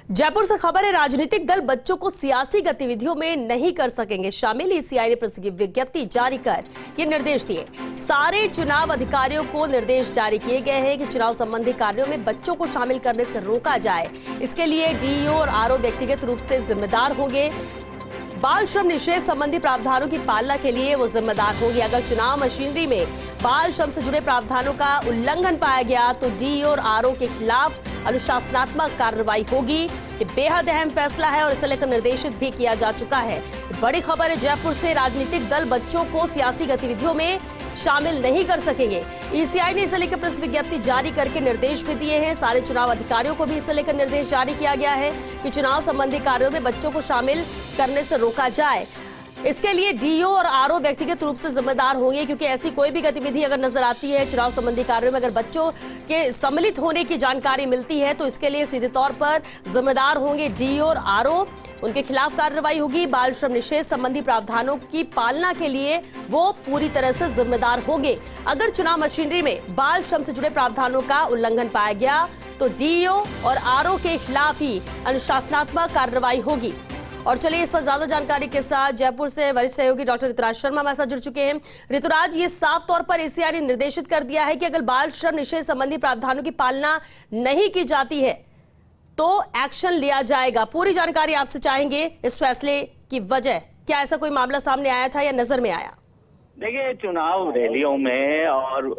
जयपुर से खबर है, राजनीतिक दल बच्चों को सियासी गतिविधियों में नहीं कर सकेंगे शामिल। ईसीआई ने प्रेस विज्ञप्ति जारी कर ये निर्देश दिए। सारे चुनाव अधिकारियों को निर्देश जारी किए गए हैं कि चुनाव संबंधी कार्यों में बच्चों को शामिल करने से रोका जाए। इसके लिए डीईओ और आरओ व्यक्तिगत रूप से जिम्मेदार होंगे। बाल श्रम निषेध संबंधी प्रावधानों की पालना के लिए वो जिम्मेदार होंगे। अगर चुनाव मशीनरी में बाल श्रम से जुड़े प्रावधानों का उल्लंघन पाया गया तो डीईओ और आरओ के खिलाफ अनुशासनात्मक कार्रवाई होगी। ये बेहद अहम फैसला है और इसे लेकर निर्देशित भी किया जा चुका है। बड़ी खबर है जयपुर से, राजनीतिक दल बच्चों को सियासी गतिविधियों में शामिल नहीं कर सकेंगे। ईसीआई ने इसे लेकर प्रेस विज्ञप्ति जारी करके निर्देश भी दिए हैं। सारे चुनाव अधिकारियों को भी इसे लेकर निर्देश जारी किया गया है कि चुनाव संबंधी कार्यों में बच्चों को शामिल करने से रोका जाए। इसके लिए डीईओ और आरओ व्यक्तिगत रूप से जिम्मेदार होंगे, क्योंकि ऐसी कोई भी गतिविधि अगर नजर आती है चुनाव संबंधी कार्यों में, अगर बच्चों के सम्मिलित होने की जानकारी मिलती है तो इसके लिए सीधे तौर पर जिम्मेदार होंगे डीईओ और आरओ। उनके खिलाफ कार्रवाई होगी। बाल श्रम निषेध संबंधी प्रावधानों की पालना के लिए वो पूरी तरह से जिम्मेदार होंगे। अगर चुनाव मशीनरी में बाल श्रम से जुड़े प्रावधानों का उल्लंघन पाया गया तो डीईओ और आरओ के खिलाफ ही अनुशासनात्मक कार्रवाई होगी। और चलिए इस पर ज्यादा जानकारी के साथ जयपुर से वरिष्ठ सहयोगी डॉक्टर ऋतुराज शर्मा हमारे साथ जुड़ चुके हैं। ऋतुराज, ये साफ तौर पर ईसीआई ने निर्देशित कर दिया है कि अगर बाल श्रम निषेध संबंधी प्रावधानों की पालना नहीं की जाती है तो एक्शन लिया जाएगा। पूरी जानकारी आपसे चाहेंगे इस फैसले की वजह, क्या ऐसा कोई मामला सामने आया था या नजर में आया? देखिए, चुनाव रैलियों में और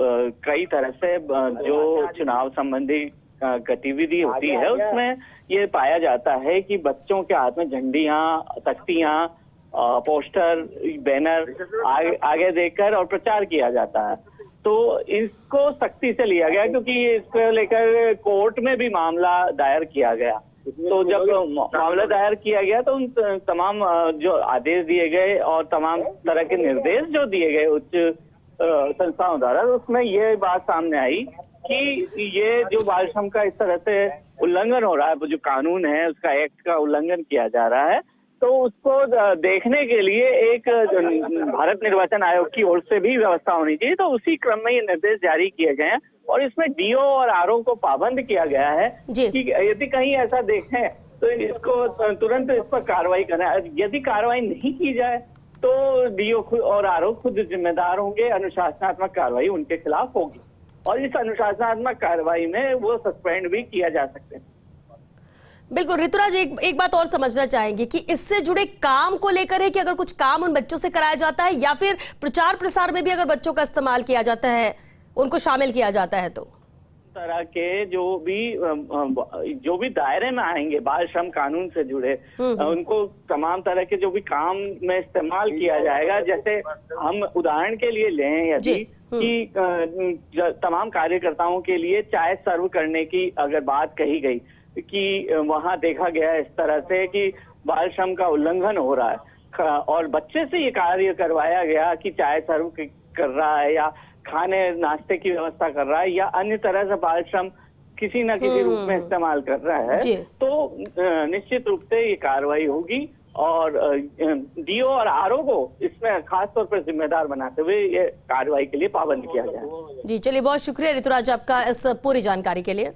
कई तरह से जो चुनाव संबंधी गतिविधि होती है उसमें ये पाया जाता है कि बच्चों के हाथ में झंडियां, तख्तियां, पोस्टर, बैनर आगे देकर और प्रचार किया जाता है। तो इसको सख्ती से लिया गया, क्योंकि इसको लेकर कोर्ट में भी मामला दायर किया गया। तो जब मामला दायर किया गया तो उन तमाम जो आदेश दिए गए और तमाम तरह के निर्देश जो दिए गए उच्च संस्थाओं द्वारा, उसमें ये बात सामने आई कि ये जो बाल श्रम का इस तरह से उल्लंघन हो रहा है, जो कानून है उसका एक्ट का उल्लंघन किया जा रहा है, तो उसको देखने के लिए एक भारत निर्वाचन आयोग की ओर से भी व्यवस्था होनी चाहिए। तो उसी क्रम में ये निर्देश जारी किए गए हैं और इसमें डीओ और आरओ को पाबंद किया गया है कि यदि कहीं ऐसा देखें तो इसको तुरंत इस पर कार्रवाई करें। यदि कार्रवाई नहीं की जाए तो डीओ और आरओ खुद जिम्मेदार होंगे, अनुशासनात्मक कार्रवाई उनके खिलाफ होगी और इस अनुशासनात्मक कार्रवाई में वो सस्पेंड भी किया जा सकते हैं। बिल्कुल ऋतुराज, एक बात और समझना चाहेंगे कि इससे जुड़े काम को लेकर है कि अगर कुछ काम उन बच्चों से कराया जाता है या फिर प्रचार प्रसार में भी अगर बच्चों का इस्तेमाल किया जाता है, उनको शामिल किया जाता है, तो तरह के जो भी दायरे में आएंगे बाल श्रम कानून से जुड़े, उनको तमाम तरह के जो भी काम में इस्तेमाल किया जाएगा। जैसे हम उदाहरण के लिए लें यदि कि तमाम कार्यकर्ताओं के लिए चाय सर्व करने की अगर बात कही गई कि वहां देखा गया इस तरह से कि बाल श्रम का उल्लंघन हो रहा है और बच्चे से ये कार्य करवाया गया कि चाय सर्व कर रहा है या खाने नाश्ते की व्यवस्था कर रहा है या अन्य तरह से बाल श्रम किसी न किसी रूप में इस्तेमाल कर रहा है, तो निश्चित रूप से ये कार्रवाई होगी और डीओ और आरओ को इसमें खास तौर पर जिम्मेदार बनाते हुए ये कार्रवाई के लिए पाबंद किया जाए। जी चलिए, बहुत शुक्रिया ऋतुराज आपका इस पूरी जानकारी के लिए।